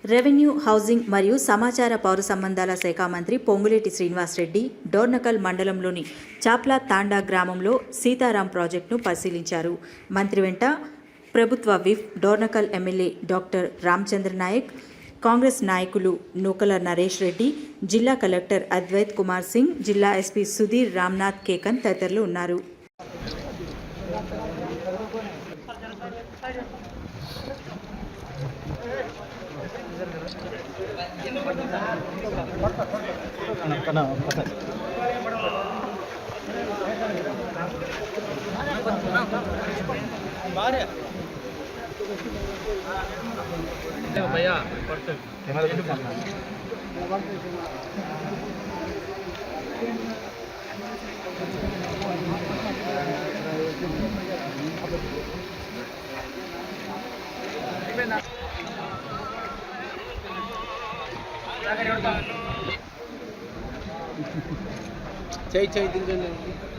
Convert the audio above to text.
Revenue, housing మరియు సమాచార పౌర సంబంధాల శాఖ మంత్రి పొంగులేటి శ్రీనివాసరెడ్డి డోర్నకల్ మండలంలోని చాప్లా తాండా గ్రామంలో సీతారాం ప్రాజెక్టును పరిశీలించారు. మంత్రి వెంట ప్రభుత్వ whip, Dornakal MLA doctor Ramachandra Naik, Congress నాయకులు నూకల నరేష్ రెడ్డి, జిల్లా కలెక్టర్ అద్వైత్ కుమార్ సింగ్, జిల్లా ఎస్పీ సుధీర్ రామ్నాథ్ కేకన్ తదితరులు ఉన్నారు. भैया चाहिए चाहिए